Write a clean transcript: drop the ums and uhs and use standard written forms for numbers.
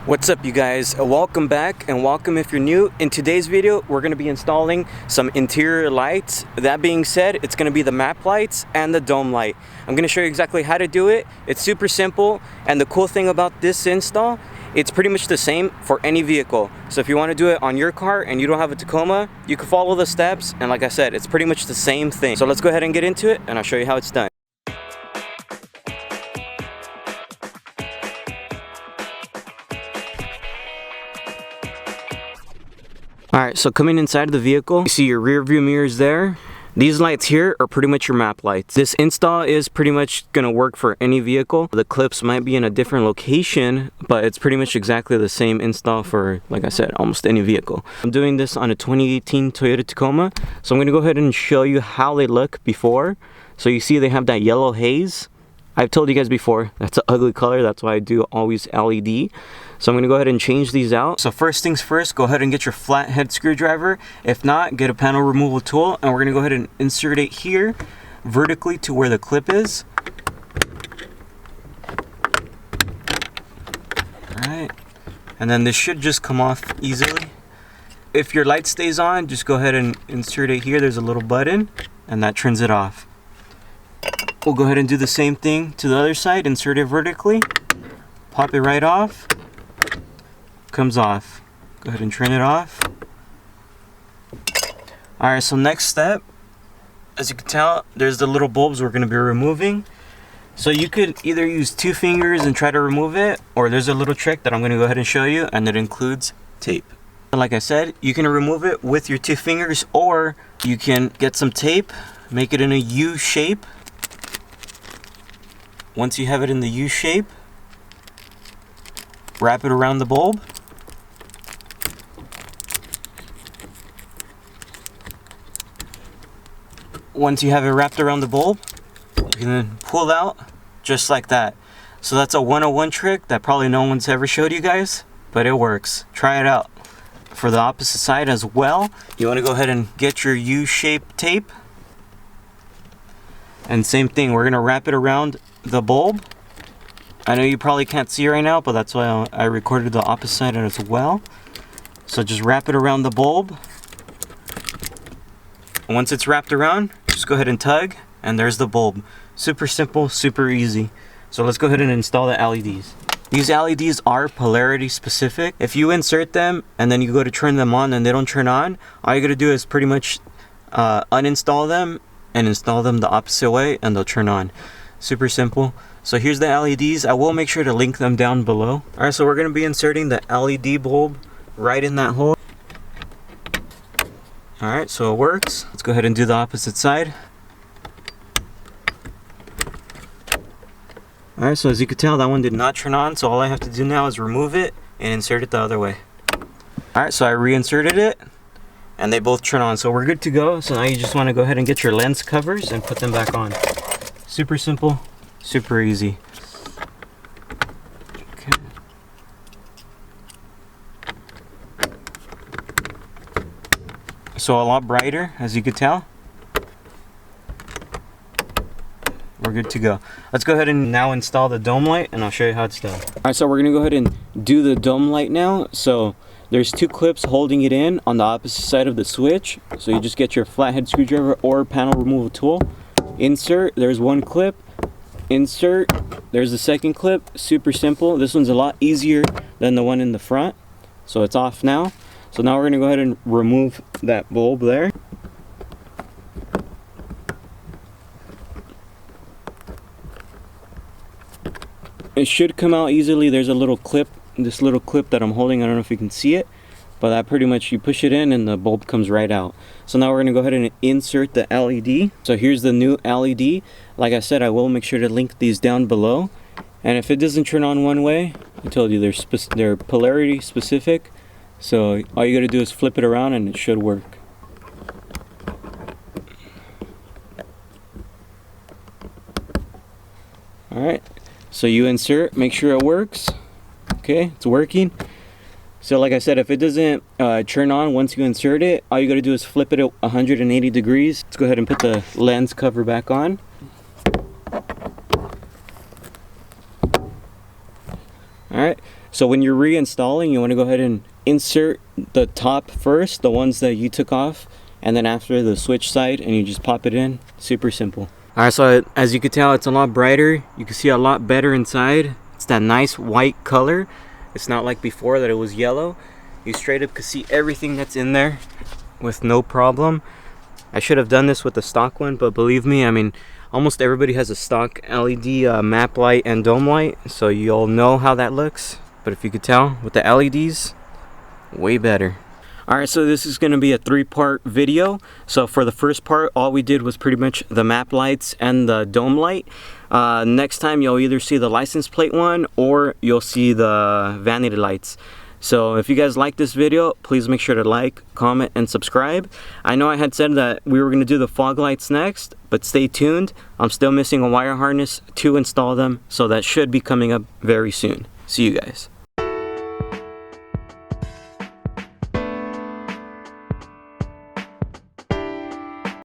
What's up, you guys? Welcome back, and welcome if you're new. In today's video, we're going to be installing some interior lights. That being said, it's going to be the map lights and the dome light. I'm going to show you exactly how to do it. It's super simple, and the cool thing about this install, it's pretty much the same for any vehicle. So if you want to do it on your car and you don't have a Tacoma, you can follow the steps, and like I said, it's pretty much the same thing. So let's go ahead and get into it, and I'll show you how it's done. Alright, so coming inside of the vehicle, you see your rear view mirrors there. These lights here are pretty much your map lights. This install is pretty much going to work for any vehicle. The clips might be in a different location, but it's pretty much exactly the same install for, like I said, almost any vehicle. I'm doing this on a 2018 Toyota Tacoma, so I'm going to go ahead and show you how they look before. So you see they have that yellow haze. I've told you guys before, that's an ugly color, that's why I do always LED. So I'm going to go ahead and change these out. So first things first, go ahead and get your flathead screwdriver. If not, get a panel removal tool, and we're going to go ahead and insert it here vertically to where the clip is. Alright, and then this should just come off easily. If your light stays on, just go ahead and insert it here. There's a little button, and that turns it off. We'll go ahead and do the same thing to the other side. Insert it vertically, pop it right off, comes off. Go ahead and turn it off. Alright, so next step, as you can tell, there's the little bulbs we're going to be removing. So you could either use 2 fingers and try to remove it, or there's a little trick that I'm going to go ahead and show you, and it includes tape. Like I said, you can remove it with your 2 fingers, or you can get some tape, make it in a U shape. Once you have it in the U shape, wrap it around the bulb. Once you have it wrapped around the bulb, you can then pull out just like that. So that's a 101 trick that probably no one's ever showed you guys, but it works. Try it out. For the opposite side as well, you want to go ahead and get your U-shaped tape. And same thing, we're going to wrap it around the bulb. I know you probably can't see right now, but that's why I recorded the opposite side as well. So just wrap it around the bulb. And once it's wrapped around, just go ahead and tug, and there's the bulb. Super simple, super easy. So let's go ahead and install the LEDs. These LEDs are polarity specific. If you insert them and then you go to turn them on and they don't turn on, all you gotta do is pretty much uninstall them and install them the opposite way, and they'll turn on. Super simple. So here's the LEDs. I will make sure to link them down below. Alright, so we're going to be inserting the LED bulb right in that hole. Alright, so it works. Let's go ahead and do the opposite side. Alright, so as you can tell, that one did not turn on, so all I have to do now is remove it and insert it the other way. Alright, so I reinserted it, and they both turn on, so we're good to go. So now you just want to go ahead and get your lens covers and put them back on. Super simple, super easy. Okay. So a lot brighter, as you could tell. We're good to go. Let's go ahead and now install the dome light, and I'll show you how it's done. Alright, so we're going to go ahead and do the dome light now. So there's 2 clips holding it in on the opposite side of the switch. So you just get your flathead screwdriver or panel removal tool. Insert, there's 1 clip. Insert, there's the second clip. Super simple. This one's a lot easier than the one in the front. So it's off now. So now we're going to go ahead and remove that bulb there. It should come out easily. There's a little clip, this little clip that I'm holding. I don't know if you can see it, but that pretty much, you push it in and the bulb comes right out. So now we're going to go ahead and insert the LED. So here's the new LED. Like I said, I will make sure to link these down below. And if it doesn't turn on one way, I told you they're polarity specific. So all you got to do is flip it around and it should work. Alright, so you insert, make sure it works. Okay, it's working. So like I said, if it doesn't turn on once you insert it, all you got to do is flip it at 180 degrees. Let's go ahead and put the lens cover back on. Alright, So when you're reinstalling, you want to go ahead and insert the top first, the ones that you took off, and then after the switch side, and you just pop it in. Super simple. Alright, so as you can tell, it's a lot brighter. You can see a lot better inside. It's that nice white color. It's not like before that it was yellow. You straight up can see everything that's in there with no problem. I should have done this with the stock one, but believe me, I mean, almost everybody has a stock LED map light and dome light, so you'll know how that looks. But if you could tell, with the LEDs, way better. Alright, so this is going to be a 3-part video. So for the first part, all we did was pretty much the map lights and the dome light. Next time you'll either see the license plate one or you'll see the vanity lights. So if you guys like this video, please make sure to like, comment, and subscribe. I know I had said that we were going to do the fog lights next, but stay tuned. I'm still missing a wire harness to install them, so that should be coming up very soon. See you guys.